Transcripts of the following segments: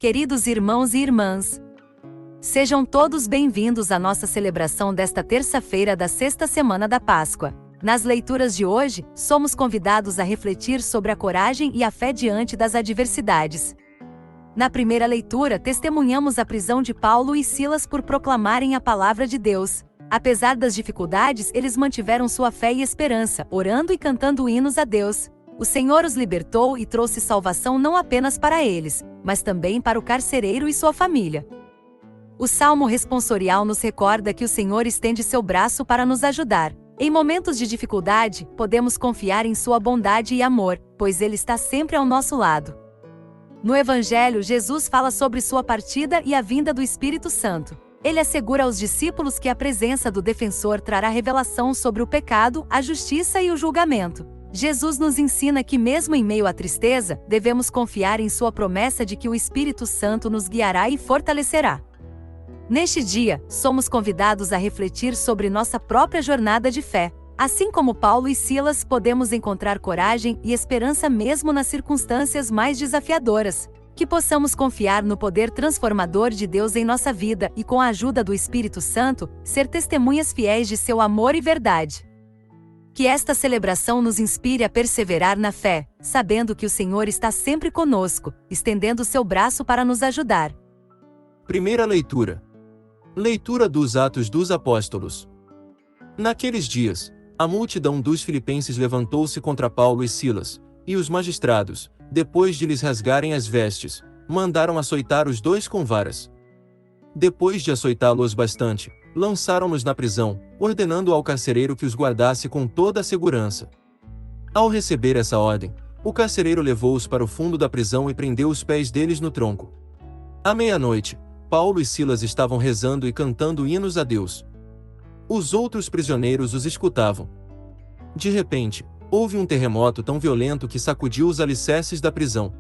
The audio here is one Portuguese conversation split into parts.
Queridos irmãos e irmãs, sejam todos bem-vindos à nossa celebração desta terça-feira da sexta semana da Páscoa. Nas leituras de hoje, somos convidados a refletir sobre a coragem e a fé diante das adversidades. Na primeira leitura, testemunhamos a prisão de Paulo e Silas por proclamarem a palavra de Deus. Apesar das dificuldades, eles mantiveram sua fé e esperança, orando e cantando hinos a Deus. O Senhor os libertou e trouxe salvação não apenas para eles, mas também para o carcereiro e sua família. O Salmo responsorial nos recorda que o Senhor estende seu braço para nos ajudar. Em momentos de dificuldade, podemos confiar em sua bondade e amor, pois Ele está sempre ao nosso lado. No Evangelho, Jesus fala sobre sua partida e a vinda do Espírito Santo. Ele assegura aos discípulos que a presença do defensor trará revelação sobre o pecado, a justiça e o julgamento. Jesus nos ensina que mesmo em meio à tristeza, devemos confiar em sua promessa de que o Espírito Santo nos guiará e fortalecerá. Neste dia, somos convidados a refletir sobre nossa própria jornada de fé. Assim como Paulo e Silas, podemos encontrar coragem e esperança mesmo nas circunstâncias mais desafiadoras. Que possamos confiar no poder transformador de Deus em nossa vida e, com a ajuda do Espírito Santo, ser testemunhas fiéis de seu amor e verdade. Que esta celebração nos inspire a perseverar na fé, sabendo que o Senhor está sempre conosco, estendendo seu braço para nos ajudar. Primeira leitura. Leitura dos Atos dos Apóstolos. Naqueles dias, a multidão dos filipenses levantou-se contra Paulo e Silas, e os magistrados, depois de lhes rasgarem as vestes, mandaram açoitar os dois com varas. Depois de açoitá-los bastante, lançaram-nos na prisão, ordenando ao carcereiro que os guardasse com toda a segurança. Ao receber essa ordem, o carcereiro levou-os para o fundo da prisão e prendeu os pés deles no tronco. À meia-noite, Paulo e Silas estavam rezando e cantando hinos a Deus. Os outros prisioneiros os escutavam. De repente, houve um terremoto tão violento que sacudiu os alicerces da prisão.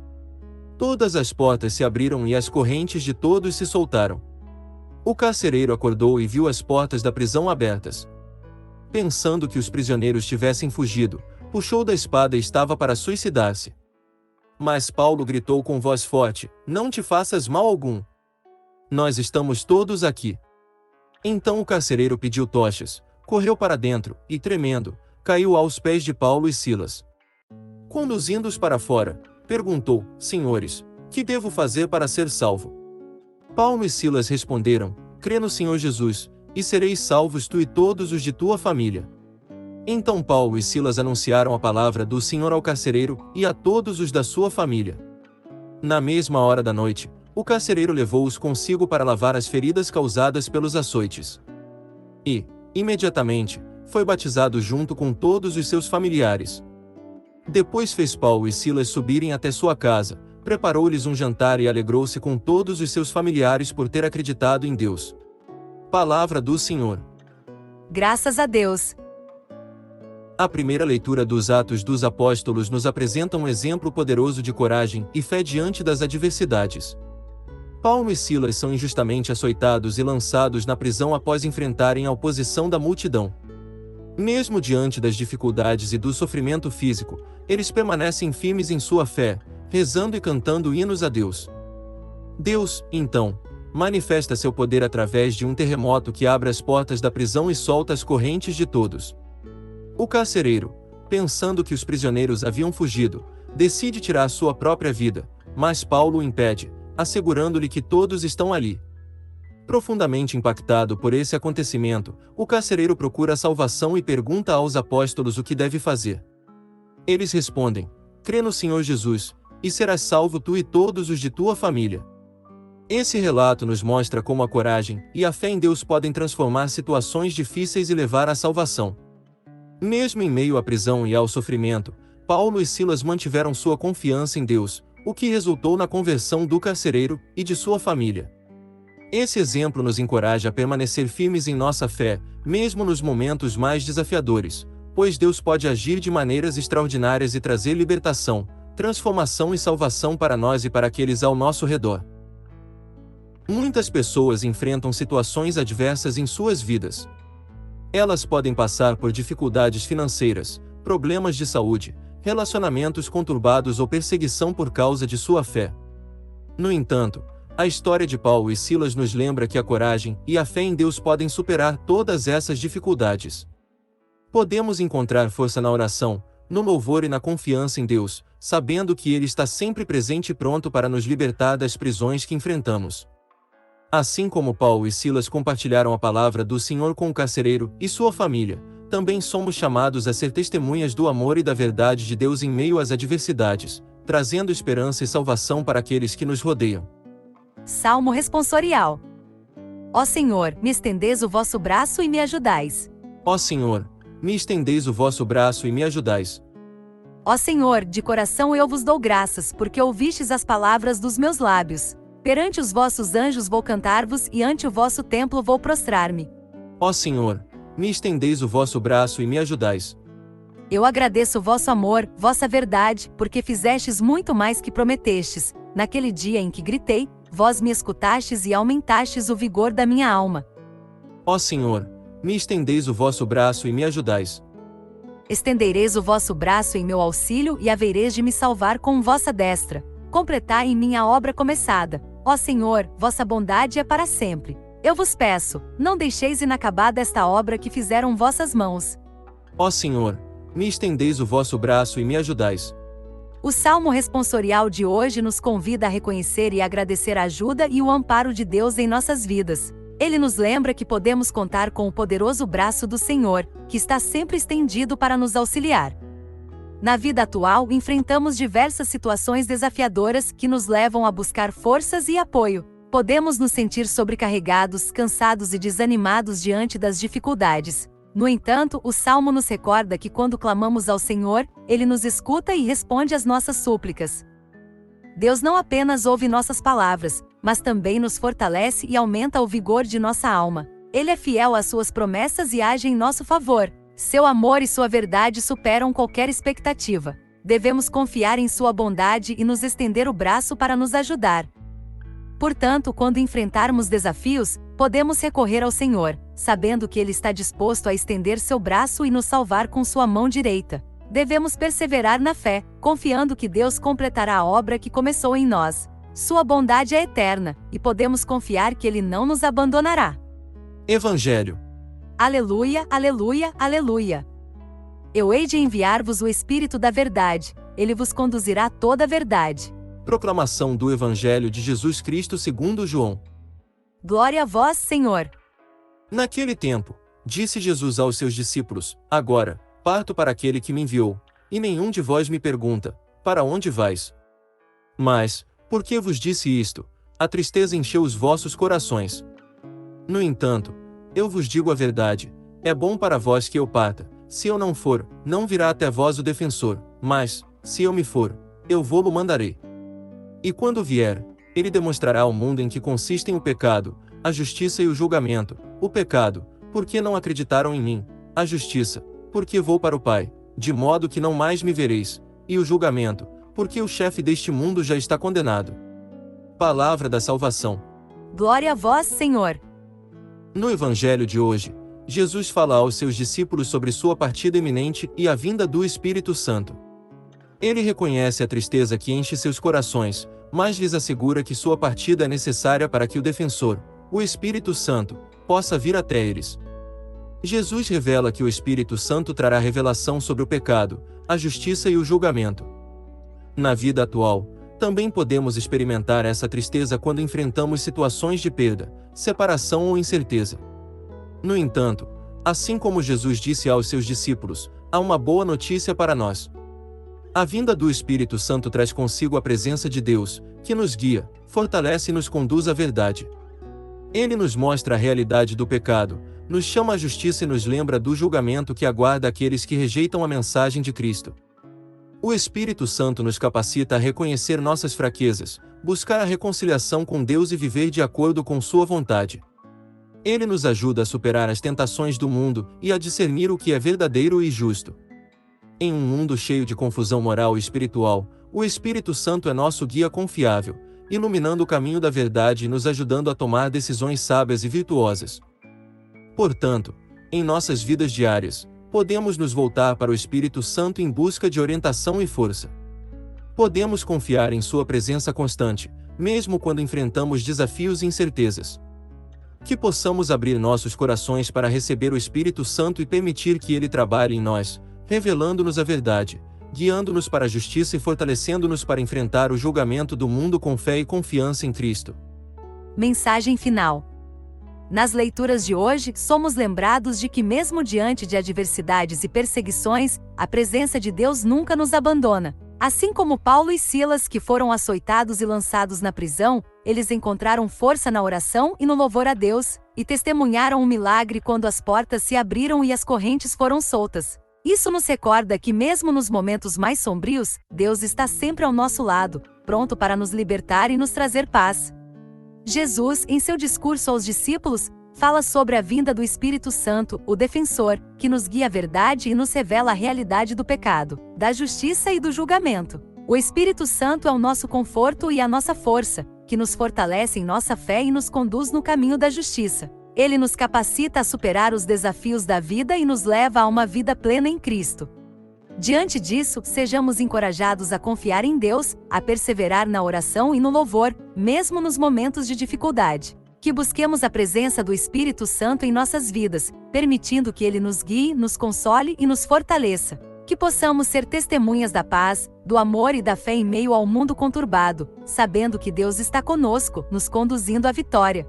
Todas as portas se abriram e as correntes de todos se soltaram. O carcereiro acordou e viu as portas da prisão abertas. Pensando que os prisioneiros tivessem fugido, puxou da espada e estava para suicidar-se. Mas Paulo gritou com voz forte: "Não te faças mal algum. Nós estamos todos aqui." Então o carcereiro pediu tochas, correu para dentro e, tremendo, caiu aos pés de Paulo e Silas. Conduzindo-os para fora, perguntou: "Senhores, que devo fazer para ser salvo?" Paulo e Silas responderam: "Crê no Senhor Jesus, e sereis salvos tu e todos os de tua família." Então Paulo e Silas anunciaram a palavra do Senhor ao carcereiro e a todos os da sua família. Na mesma hora da noite, o carcereiro levou-os consigo para lavar as feridas causadas pelos açoites. E, imediatamente, foi batizado junto com todos os seus familiares. Depois fez Paulo e Silas subirem até sua casa, preparou-lhes um jantar e alegrou-se com todos os seus familiares por ter acreditado em Deus. Palavra do Senhor. Graças a Deus. A primeira leitura dos Atos dos Apóstolos nos apresenta um exemplo poderoso de coragem e fé diante das adversidades. Paulo e Silas são injustamente açoitados e lançados na prisão após enfrentarem a oposição da multidão. Mesmo diante das dificuldades e do sofrimento físico, eles permanecem firmes em sua fé, rezando e cantando hinos a Deus. Deus, então, manifesta seu poder através de um terremoto que abre as portas da prisão e solta as correntes de todos. O carcereiro, pensando que os prisioneiros haviam fugido, decide tirar sua própria vida, mas Paulo o impede, assegurando-lhe que todos estão ali. Profundamente impactado por esse acontecimento, o carcereiro procura a salvação e pergunta aos apóstolos o que deve fazer. Eles respondem: "Crê no Senhor Jesus, e serás salvo tu e todos os de tua família." Esse relato nos mostra como a coragem e a fé em Deus podem transformar situações difíceis e levar à salvação. Mesmo em meio à prisão e ao sofrimento, Paulo e Silas mantiveram sua confiança em Deus, o que resultou na conversão do carcereiro e de sua família. Esse exemplo nos encoraja a permanecer firmes em nossa fé, mesmo nos momentos mais desafiadores, pois Deus pode agir de maneiras extraordinárias e trazer libertação, transformação e salvação para nós e para aqueles ao nosso redor. Muitas pessoas enfrentam situações adversas em suas vidas. Elas podem passar por dificuldades financeiras, problemas de saúde, relacionamentos conturbados ou perseguição por causa de sua fé. No entanto, a história de Paulo e Silas nos lembra que a coragem e a fé em Deus podem superar todas essas dificuldades. Podemos encontrar força na oração, no louvor e na confiança em Deus, sabendo que Ele está sempre presente e pronto para nos libertar das prisões que enfrentamos. Assim como Paulo e Silas compartilharam a palavra do Senhor com o carcereiro e sua família, também somos chamados a ser testemunhas do amor e da verdade de Deus em meio às adversidades, trazendo esperança e salvação para aqueles que nos rodeiam. Salmo responsorial. Ó Senhor, me estendeis o vosso braço e me ajudais. Ó Senhor, me estendeis o vosso braço e me ajudais. Ó Senhor, de coração eu vos dou graças, porque ouvistes as palavras dos meus lábios. Perante os vossos anjos vou cantar-vos e ante o vosso templo vou prostrar-me. Ó Senhor, me estendeis o vosso braço e me ajudais. Eu agradeço o vosso amor, vossa verdade, porque fizestes muito mais que prometestes. Naquele dia em que gritei, vós me escutastes e aumentastes o vigor da minha alma. Ó Senhor, me estendeis o vosso braço e me ajudais. Estendereis o vosso braço em meu auxílio e havereis de me salvar com vossa destra. Completai em mim a obra começada. Ó Senhor, vossa bondade é para sempre. Eu vos peço, não deixeis inacabada esta obra que fizeram vossas mãos. Ó Senhor, me estendeis o vosso braço e me ajudais. O Salmo responsorial de hoje nos convida a reconhecer e agradecer a ajuda e o amparo de Deus em nossas vidas. Ele nos lembra que podemos contar com o poderoso braço do Senhor, que está sempre estendido para nos auxiliar. Na vida atual, enfrentamos diversas situações desafiadoras que nos levam a buscar forças e apoio. Podemos nos sentir sobrecarregados, cansados e desanimados diante das dificuldades. No entanto, o Salmo nos recorda que quando clamamos ao Senhor, Ele nos escuta e responde às nossas súplicas. Deus não apenas ouve nossas palavras, mas também nos fortalece e aumenta o vigor de nossa alma. Ele é fiel às suas promessas e age em nosso favor. Seu amor e sua verdade superam qualquer expectativa. Devemos confiar em sua bondade e nos estender o braço para nos ajudar. Portanto, quando enfrentarmos desafios, podemos recorrer ao Senhor, sabendo que Ele está disposto a estender seu braço e nos salvar com sua mão direita. Devemos perseverar na fé, confiando que Deus completará a obra que começou em nós. Sua bondade é eterna, e podemos confiar que Ele não nos abandonará. Evangelho. Aleluia, aleluia, aleluia. Eu hei de enviar-vos o Espírito da verdade, Ele vos conduzirá a toda a verdade. Proclamação do Evangelho de Jesus Cristo segundo João. Glória a vós, Senhor. Naquele tempo, disse Jesus aos seus discípulos: Agora, parto para aquele que me enviou, e nenhum de vós me pergunta: Para onde vais? Mas, por que vos disse isto? A tristeza encheu os vossos corações. No entanto, eu vos digo a verdade, é bom para vós que eu parta. Se eu não for, não virá até vós o defensor, mas, se eu me for, eu vou-lo mandarei. E quando vier, ele demonstrará ao mundo em que consistem o pecado, a justiça e o julgamento. O pecado, porque não acreditaram em mim; a justiça, porque vou para o Pai, de modo que não mais me vereis; e o julgamento, porque o chefe deste mundo já está condenado. Palavra da salvação. Glória a vós, Senhor. No Evangelho de hoje, Jesus fala aos seus discípulos sobre sua partida iminente e a vinda do Espírito Santo. Ele reconhece a tristeza que enche seus corações, mas lhes assegura que sua partida é necessária para que o defensor, o Espírito Santo, possa vir até eles. Jesus revela que o Espírito Santo trará revelação sobre o pecado, a justiça e o julgamento. Na vida atual, também podemos experimentar essa tristeza quando enfrentamos situações de perda, separação ou incerteza. No entanto, assim como Jesus disse aos seus discípulos, há uma boa notícia para nós. A vinda do Espírito Santo traz consigo a presença de Deus, que nos guia, fortalece e nos conduz à verdade. Ele nos mostra a realidade do pecado, nos chama à justiça e nos lembra do julgamento que aguarda aqueles que rejeitam a mensagem de Cristo. O Espírito Santo nos capacita a reconhecer nossas fraquezas, buscar a reconciliação com Deus e viver de acordo com sua vontade. Ele nos ajuda a superar as tentações do mundo e a discernir o que é verdadeiro e justo. Em um mundo cheio de confusão moral e espiritual, o Espírito Santo é nosso guia confiável, iluminando o caminho da verdade e nos ajudando a tomar decisões sábias e virtuosas. Portanto, em nossas vidas diárias, podemos nos voltar para o Espírito Santo em busca de orientação e força. Podemos confiar em sua presença constante, mesmo quando enfrentamos desafios e incertezas. Que possamos abrir nossos corações para receber o Espírito Santo e permitir que Ele trabalhe em nós, revelando-nos a verdade, guiando-nos para a justiça e fortalecendo-nos para enfrentar o julgamento do mundo com fé e confiança em Cristo. Mensagem final. Nas leituras de hoje, somos lembrados de que mesmo diante de adversidades e perseguições, a presença de Deus nunca nos abandona. Assim como Paulo e Silas, que foram açoitados e lançados na prisão, eles encontraram força na oração e no louvor a Deus, e testemunharam um milagre quando as portas se abriram e as correntes foram soltas. Isso nos recorda que mesmo nos momentos mais sombrios, Deus está sempre ao nosso lado, pronto para nos libertar e nos trazer paz. Jesus, em seu discurso aos discípulos, fala sobre a vinda do Espírito Santo, o defensor, que nos guia à verdade e nos revela a realidade do pecado, da justiça e do julgamento. O Espírito Santo é o nosso conforto e a nossa força, que nos fortalece em nossa fé e nos conduz no caminho da justiça. Ele nos capacita a superar os desafios da vida e nos leva a uma vida plena em Cristo. Diante disso, sejamos encorajados a confiar em Deus, a perseverar na oração e no louvor, mesmo nos momentos de dificuldade. Que busquemos a presença do Espírito Santo em nossas vidas, permitindo que Ele nos guie, nos console e nos fortaleça. Que possamos ser testemunhas da paz, do amor e da fé em meio ao mundo conturbado, sabendo que Deus está conosco, nos conduzindo à vitória.